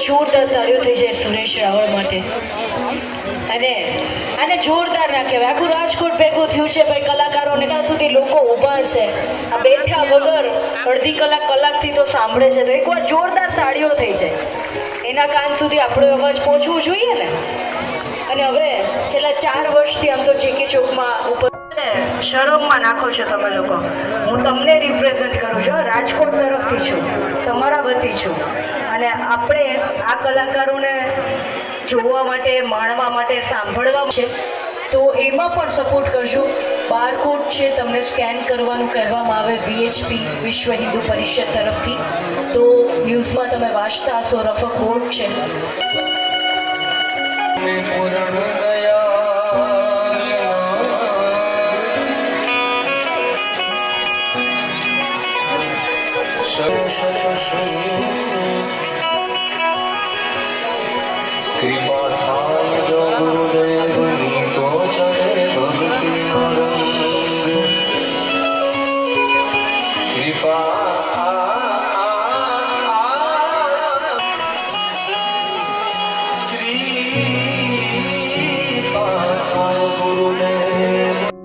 જોરદાર તાળીઓ થઈ જાય સુરેશ રાવળ માટે. અને જોરદાર ના કહેવાય, આખું રાજકોટ ભેગું થયું છે ભાઈ. કલાકારોને ત્યાં સુધી લોકો ઊભા છે, આ બેઠા વગર અડધી કલાકથી તો સાંભળે છે. તો એકવાર જોરદાર તાળીઓ થઈ જાય, એના કાન સુધી આપણો અવાજ પહોંચવું જોઈએ ને. અને હવે છેલ્લા 4 વર્ષથી આમ તો જેકે ચોકમાં ઉપર શરમમાં નાખો છો તમે લોકો. હું તમને રિપ્રેઝન્ટ કરું છું, રાજકોટ તરફથી છું, તમારા વતી છું. અને આપણે આ કલાકારોને જોવા માટે, માણવા માટે, સાંભળવા છે, તો એમાં પણ સપોર્ટ કરજો. બારકોડ છે, તમને સ્કેન કરવાનું કહેવામાં આવે VHP વિશ્વ હિન્દુ પરિષદ તરફથી. તો ન્યૂઝમાં તમે વાંચતા હશો, રફક બોર્ડ છે. Shri